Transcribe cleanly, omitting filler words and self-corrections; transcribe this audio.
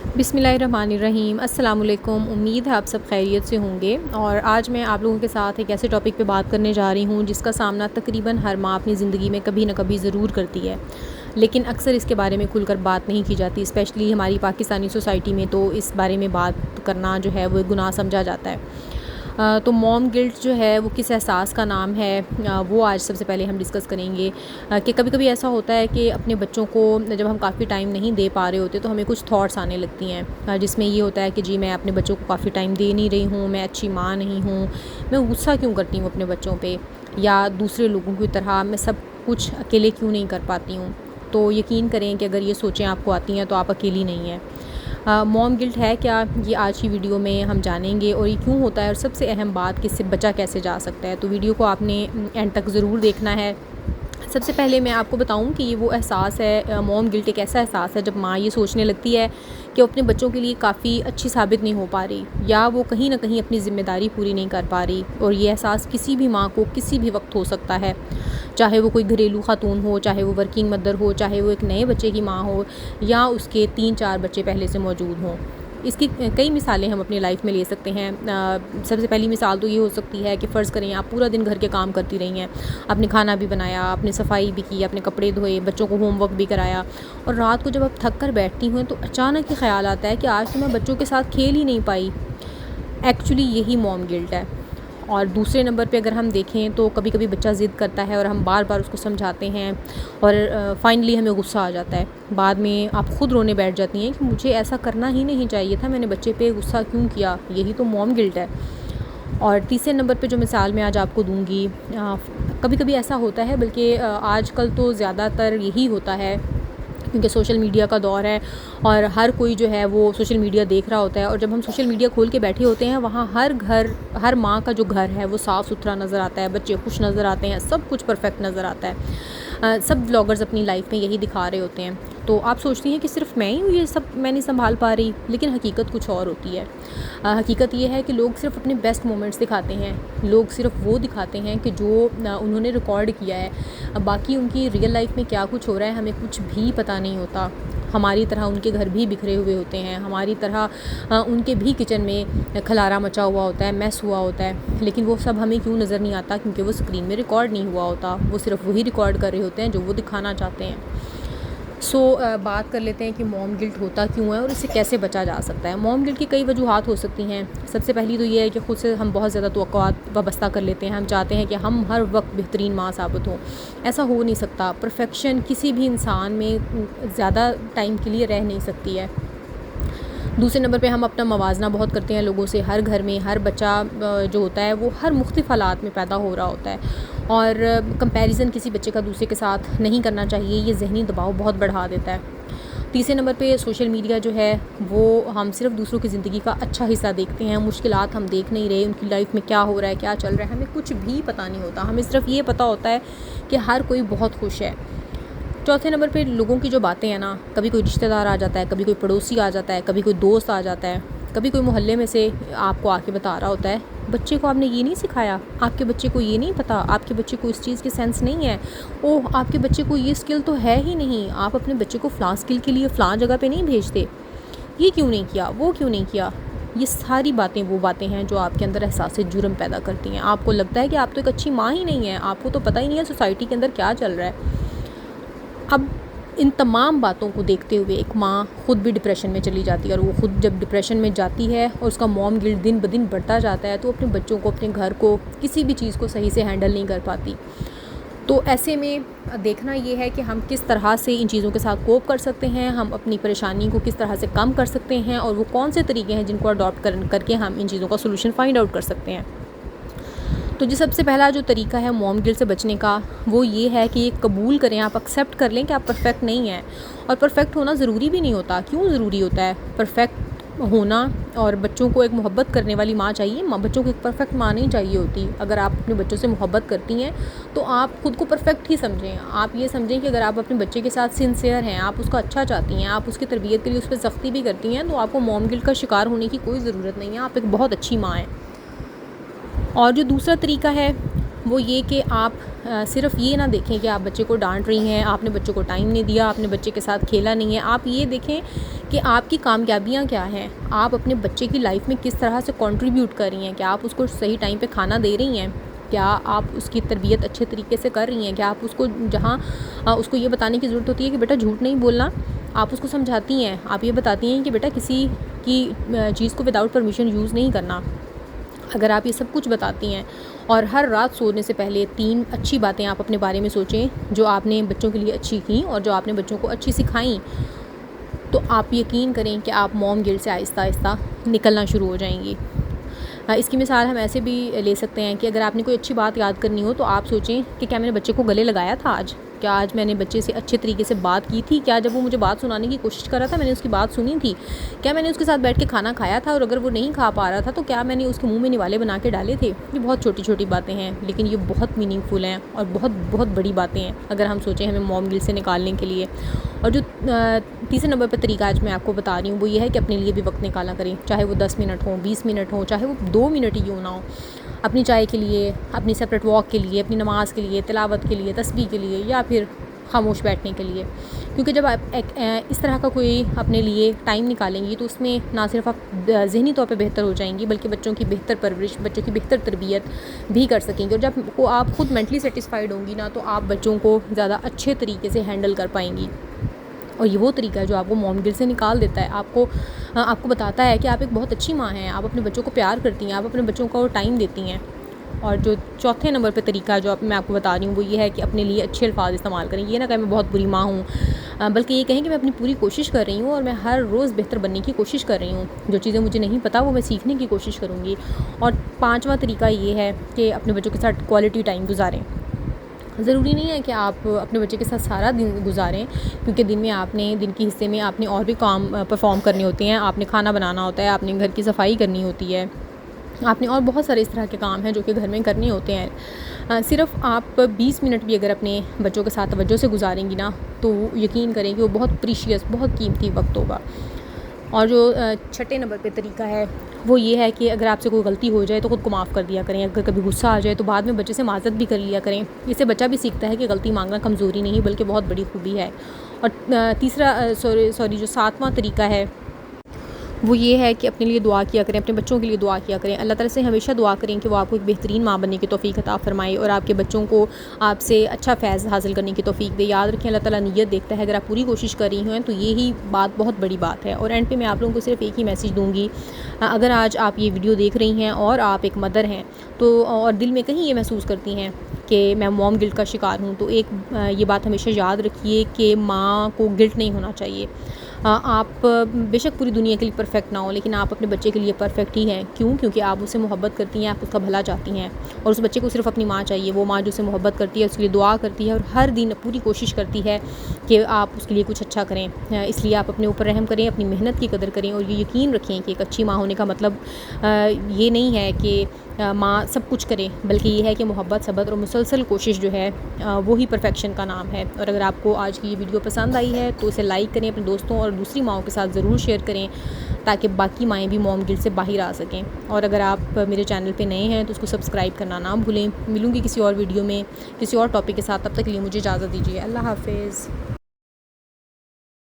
बिस्मिल्लाहिर्रहमानिर्रहीम। अस्सलाम वालेकुम। उम्मीद है आप सब खैरियत से होंगे। और आज मैं आप लोगों के साथ एक ऐसे टॉपिक पे बात करने जा रही हूँ जिसका सामना तकरीबन हर माँ अपनी ज़िंदगी में कभी न कभी ज़रूर करती है, लेकिन अक्सर इसके बारे में खुलकर बात नहीं की जाती। स्पेशली हमारी पाकिस्तानी सोसाइटी में तो इस बारे में बात करना जो है वो गुनाह समझा जाता है। तो मॉम गिल्ट जो है वो किस एहसास का नाम है, वो आज सबसे पहले हम डिस्कस करेंगे। कि कभी-कभी ऐसा होता है कि अपने बच्चों को जब हम काफ़ी टाइम नहीं दे पा रहे होते तो हमें कुछ थॉट्स आने लगती हैं, जिसमें ये होता है कि जी मैं अपने बच्चों को काफ़ी टाइम दे नहीं रही हूँ, मैं अच्छी माँ नहीं हूँ, मैं गुस्सा क्यों करती हूँ अपने बच्चों पे, या दूसरे लोगों की तरह मैं सब कुछ अकेले क्यों नहीं कर पाती हूँ। तो यकीन करें कि अगर ये सोचें आपको आती हैं तो आप अकेली नहीं हैं। मॉम गिल्ट है क्या, ये आज की वीडियो में हम जानेंगे, और ये क्यों होता है, और सबसे अहम बात कि इससे बचा कैसे जा सकता है। तो वीडियो को आपने एंड तक ज़रूर देखना है। सबसे पहले मैं आपको बताऊं कि ये वो एहसास है, मॉम गिल्ट एक ऐसा एहसास है जब माँ ये सोचने लगती है कि वो अपने बच्चों के लिए काफ़ी अच्छी साबित नहीं हो पा रही, या वो कहीं ना कहीं अपनी ज़िम्मेदारी पूरी नहीं कर पा रही। और ये एहसास किसी भी माँ को किसी भी वक्त हो सकता है, चाहे वो कोई घरेलू खातून हो, चाहे वो वर्किंग मदर हो, चाहे वो एक नए बच्चे की माँ हो, या उसके 3-4 बच्चे पहले से मौजूद हों। इसकी कई मिसालें हम अपनी लाइफ में ले सकते हैं। सबसे पहली मिसाल तो ये हो सकती है कि फ़र्ज़ करें आप पूरा दिन घर के काम करती रही हैं, आपने खाना भी बनाया, आपने सफाई भी की, अपने कपड़े धोए, बच्चों को होमवर्क भी कराया, और रात को जब आप थक कर बैठती हुँ तो अचानक ही ख्याल आता है कि आज तो मैं बच्चों के साथ खेल ही नहीं पाई। एक्चुअली यही मॉम गिल्ट है। और दूसरे नंबर पे अगर हम देखें तो कभी कभी बच्चा ज़िद करता है और हम बार बार उसको समझाते हैं, और फाइनली हमें गुस्सा आ जाता है। बाद में आप ख़ुद रोने बैठ जाती हैं कि मुझे ऐसा करना ही नहीं चाहिए था, मैंने बच्चे पे गुस्सा क्यों किया। यही तो मॉम गिल्ट है। और तीसरे नंबर पे जो मिसाल मैं आज आपको दूंगी, कभी कभी ऐसा होता है, बल्कि आजकल तो ज़्यादातर यही होता है क्योंकि सोशल मीडिया का दौर है और हर कोई जो है वो सोशल मीडिया देख रहा होता है। और जब हम सोशल मीडिया खोल के बैठे होते हैं, वहाँ हर माँ का जो घर है वो साफ़ सुथरा नज़र आता है, बच्चे खुश नज़र आते हैं, सब कुछ परफेक्ट नज़र आता है। सब ब्लॉगर्स अपनी लाइफ में यही दिखा रहे होते हैं। तो आप सोचती हैं कि सिर्फ मैं ही हूँ ये सब मैं नहीं संभाल पा रही, लेकिन हकीकत कुछ और होती है। हकीकत ये है कि लोग सिर्फ अपने बेस्ट मोमेंट्स दिखाते हैं, लोग सिर्फ वो दिखाते हैं कि जो उन्होंने रिकॉर्ड किया है। बाकी उनकी रियल लाइफ में क्या कुछ हो रहा है हमें कुछ भी पता नहीं होता। हमारी तरह उनके घर भी बिखरे हुए होते हैं, हमारी तरह उनके भी किचन में खलारा मचा हुआ होता है, मैस हुआ होता है, लेकिन वो सब हमें क्यों नज़र नहीं आता, क्योंकि वो स्क्रीन में रिकॉर्ड नहीं हुआ होता। वो सिर्फ वही रिकॉर्ड कर रहे होते हैं जो वो दिखाना चाहते हैं। बात कर लेते हैं कि मॉम गिल्ट होता क्यों है और इससे कैसे बचा जा सकता है। मॉम गिल्ट की कई वजूहात हो सकती हैं। सबसे पहली तो ये है कि ख़ुद से हम बहुत ज़्यादा तवक्कुआत वाबस्ता कर लेते हैं। हम चाहते हैं कि हम हर वक्त बेहतरीन माँ साबित हों। ऐसा हो नहीं सकता। परफेक्शन किसी भी इंसान में ज़्यादा टाइम के लिए रह नहीं सकती है। दूसरे नंबर पे हम अपना मवाजना बहुत करते हैं लोगों से। हर घर में हर बच्चा जो होता है वो हर मुख्तलिफ़ हालात में पैदा हो रहा होता है, और कंपैरिज़न किसी बच्चे का दूसरे के साथ नहीं करना चाहिए। ये ज़हनी दबाव बहुत बढ़ा देता है। तीसरे नंबर पे सोशल मीडिया जो है वो हम सिर्फ दूसरों की ज़िंदगी का अच्छा हिस्सा देखते हैं, मुश्किलात हम देख नहीं रहे, उनकी लाइफ में क्या हो रहा है, क्या चल रहा है, हमें कुछ भी पता नहीं होता। हमें सिर्फ ये पता होता है कि हर कोई बहुत खुश है। चौथे नंबर पे लोगों की जो बातें हैं ना, कभी कोई रिश्तेदार आ जाता है, कभी कोई पड़ोसी आ जाता है, कभी कोई दोस्त आ जाता है, कभी कोई मोहल्ले में से आपको आके बता रहा होता है, बच्चे को आपने ये नहीं सिखाया, आपके बच्चे को ये नहीं पता, आपके बच्चे को इस चीज़ की सेंस नहीं है, ओह आपके बच्चे को ये स्किल तो है ही नहीं, आप अपने बच्चे को फ़लाँ स्किल के लिए फ़लाँ जगह पे नहीं भेजते, ये क्यों नहीं किया, वो क्यों नहीं किया। ये सारी बातें वो बातें हैं जो आपके अंदर एहसास जुर्म पैदा करती हैं। आपको लगता है कि आप तो एक अच्छी माँ ही नहीं है, आपको तो पता ही नहीं है सोसाइटी के अंदर क्या चल रहा है। अब इन तमाम बातों को देखते हुए एक माँ ख़ुद भी डिप्रेशन में चली जाती है, और वो ख़ुद जब डिप्रेशन में जाती है और उसका मॉम गिल्ट दिन ब दिन बढ़ता जाता है, तो अपने बच्चों को, अपने घर को, किसी भी चीज़ को सही से हैंडल नहीं कर पाती। तो ऐसे में देखना ये है कि हम किस तरह से इन चीज़ों के साथ कोप कर सकते हैं, हम अपनी परेशानी को किस तरह से कम कर सकते हैं, और वो कौन से तरीके हैं जिनको अडॉप्ट करके हम इन चीज़ों का सोल्यूशन फाइंड आउट कर सकते हैं। तो जी सबसे पहला जो तरीका है मॉम गिल्ट से बचने का, वो ये है कि ये कबूल करें, आप एक्सेप्ट कर लें कि आप परफेक्ट नहीं हैं। और परफेक्ट होना ज़रूरी भी नहीं होता। क्यों ज़रूरी होता है परफेक्ट होना? और बच्चों को एक मोहब्बत करने वाली माँ चाहिए, बच्चों को एक परफेक्ट माँ नहीं चाहिए होती। अगर आप अपने बच्चों से मोहब्बत करती हैं तो आप ख़ुद को परफेक्ट ही समझें। आप ये समझें कि अगर आप अपने बच्चे के साथ सिंसियर हैं, आप उसका अच्छा चाहती हैं, आप उसकी तरबियत के लिए उस पर सख्ती भी करती हैं, तो आपको मॉम गिल्ट का शिकार होने की कोई ज़रूरत नहीं है। आप एक बहुत अच्छी माँ हैं। और जो दूसरा तरीका है वो ये कि आप सिर्फ ये ना देखें कि आप बच्चे को डांट रही हैं, आपने बच्चों को टाइम नहीं दिया, आपने बच्चे के साथ खेला नहीं है। आप ये देखें कि आपकी कामयाबियाँ क्या हैं, आप अपने बच्चे की लाइफ में किस तरह से कंट्रीब्यूट कर रही हैं। क्या आप उसको सही टाइम पे खाना दे रही हैं, क्या आप उसकी तरबियत अच्छे तरीके से कर रही हैं, क्या आप उसको जहाँ उसको ये बताने की ज़रूरत होती है कि बेटा झूठ नहीं बोलना, आप उसको समझाती हैं, आप ये बताती हैं कि बेटा किसी की चीज़ को विदाउट परमिशन यूज़ नहीं करना। अगर आप ये सब कुछ बताती हैं और हर रात सोने से पहले 3 अच्छी बातें आप अपने बारे में सोचें जो आपने बच्चों के लिए अच्छी की और जो आपने बच्चों को अच्छी सिखाई, तो आप यकीन करें कि आप मॉम गिल्ट से आहिस्ता आहिस्ता निकलना शुरू हो जाएंगी। इसकी मिसाल हम ऐसे भी ले सकते हैं कि अगर आपने कोई अच्छी बात याद करनी हो तो आप सोचें कि क्या मैंने बच्चे को गले लगाया था आज, क्या आज मैंने बच्चे से अच्छे तरीके से बात की थी, क्या जब वो मुझे बात सुनाने की कोशिश कर रहा था मैंने उसकी बात सुनी थी, क्या मैंने उसके साथ बैठ के खाना खाया था, और अगर वो नहीं खा पा रहा था तो क्या मैंने उसके मुंह में निवाले बना के डाले थे। ये बहुत छोटी छोटी बातें हैं लेकिन ये बहुत मीनिंगफुल हैं और बहुत बहुत बड़ी बातें हैं अगर हम सोचें हमें मॉम गिल्ट से निकालने के लिए। और जो तीसरे नंबर पर तरीका आज मैं आपको बता रही हूँ वो ये है कि अपने लिए भी वक्त निकाला करें, चाहे वो 10 मिनट हो, 20 मिनट हो, चाहे वो 2 मिनट ही क्यों ना हो। अपनी चाय के लिए, अपनी सेपरेट वॉक के लिए, अपनी नमाज़ के लिए, तिलावत के लिए, तस्बीह के लिए, या फिर खामोश बैठने के लिए। क्योंकि जब आप इस तरह का कोई अपने लिए टाइम निकालेंगी तो उसमें ना सिर्फ आप ज़हनी तौर पे बेहतर हो जाएंगी बल्कि बच्चों की बेहतर परवरिश, बच्चों की बेहतर तरबियत भी कर सकेंगी। और जब को आप खुद मेंटली सेटिस्फाइड होंगी ना तो आप बच्चों को ज़्यादा अच्छे तरीके से हैंडल कर पाएंगी। और ये वो तरीका है जो आपको मॉम गिल्ट से निकाल देता है, आपको बताता है कि आप एक बहुत अच्छी माँ हैं, आप अपने बच्चों को प्यार करती हैं, आप अपने बच्चों को टाइम देती हैं। और जो चौथे नंबर पे तरीका जो मैं आपको बता रही हूँ वो ये है कि अपने लिए अच्छे अल्फाज इस्तेमाल करें। ये ना कहें मैं बहुत बुरी माँ हूँ, बल्कि ये कहें कि मैं अपनी पूरी कोशिश कर रही हूँ और मैं हर रोज़ बेहतर बनने की कोशिश कर रही हूँ। जो चीज़ें मुझे नहीं पता वो मैं सीखने की कोशिश करूँगी। और पाँचवा तरीका ये है कि अपने बच्चों के साथ क्वालिटी टाइम गुजारें। ज़रूरी नहीं है कि आप अपने बच्चे के साथ सारा दिन गुजारें, क्योंकि दिन में आपने दिन के हिस्से में आपने और भी काम परफॉर्म करने होते हैं। आपने खाना बनाना होता है, आपने घर की सफाई करनी होती है, आपने और बहुत सारे इस तरह के काम हैं जो कि घर में करने होते हैं। सिर्फ आप 20 मिनट भी अगर अपने बच्चों के साथ तवज्जो से गुजारेंगी ना तो यकीन करें कि वो बहुत प्रीशियस, बहुत कीमती वक्त होगा। और जो छठे नंबर पे तरीका है वो ये है कि अगर आपसे कोई गलती हो जाए तो ख़ुद को माफ़ कर दिया करें। अगर कभी गुस्सा आ जाए तो बाद में बच्चे से माज़रत भी कर लिया करें। इससे बच्चा भी सीखता है कि गलती मांगना कमज़ोरी नहीं बल्कि बहुत बड़ी खूबी है। और तीसरा जो सातवां तरीका है वो ये है कि अपने लिए दुआ किया करें, अपने बच्चों के लिए दुआ किया करें। अल्लाह ताला से हमेशा दुआ करें कि वो आपको एक बेहतरीन माँ बनने की तौफ़ीक अता फ़रमाए और आपके बच्चों को आपसे अच्छा फ़ैज़ हासिल करने की तौफ़ीक दे। याद रखें अल्लाह ताला नीयत देखता है। अगर आप पूरी कोशिश कर रही हैं तो ये ही बात बहुत बड़ी बात है। और एंड पे मैं आप लोगों को सिर्फ एक ही मैसेज दूँगी, अगर आज आप ये वीडियो देख रही हैं और आप एक मदर हैं तो और दिल में कहीं ये महसूस करती हैं कि मैं मॉम गिल्ट का शिकार हूँ, तो ये बात हमेशा याद रखिए कि माँ को गिल्ट नहीं होना चाहिए। आप बेशक पूरी दुनिया के लिए परफेक्ट ना हो लेकिन आप अपने बच्चे के लिए परफेक्ट ही हैं। क्यों? क्योंकि आप उससे मोहब्बत करती हैं, आप उसका भला चाहती हैं और उस बच्चे को सिर्फ अपनी माँ चाहिए। वो माँ जो उसे मोहब्बत करती है, उसके लिए दुआ करती है और हर दिन पूरी कोशिश करती है कि आप उसके लिए कुछ अच्छा करें। इसलिए आप अपने ऊपर रहम करें, अपनी मेहनत की कदर करें और ये यकीन रखें कि एक अच्छी माँ होने का मतलब ये नहीं है कि माँ सब कुछ करे, बल्कि ये है कि मोहब्बत, सब्र और मुसलसल कोशिश जो है वो ही परफेक्शन का नाम है। और अगर आपको आज की ये वीडियो पसंद आई है तो इसे लाइक करें, अपने दोस्तों और दूसरी माँओं के साथ ज़रूर शेयर करें ताकि बाकी माएँ भी मॉम गिल्ट से बाहर आ सकें। और अगर आप मेरे चैनल पे नए हैं तो उसको सब्सक्राइब करना ना भूलें। मिलूँगी किसी और वीडियो में किसी और टॉपिक के साथ, तब तक के लिए मुझे इजाज़त दीजिए। अल्लाह हाफ़िज़।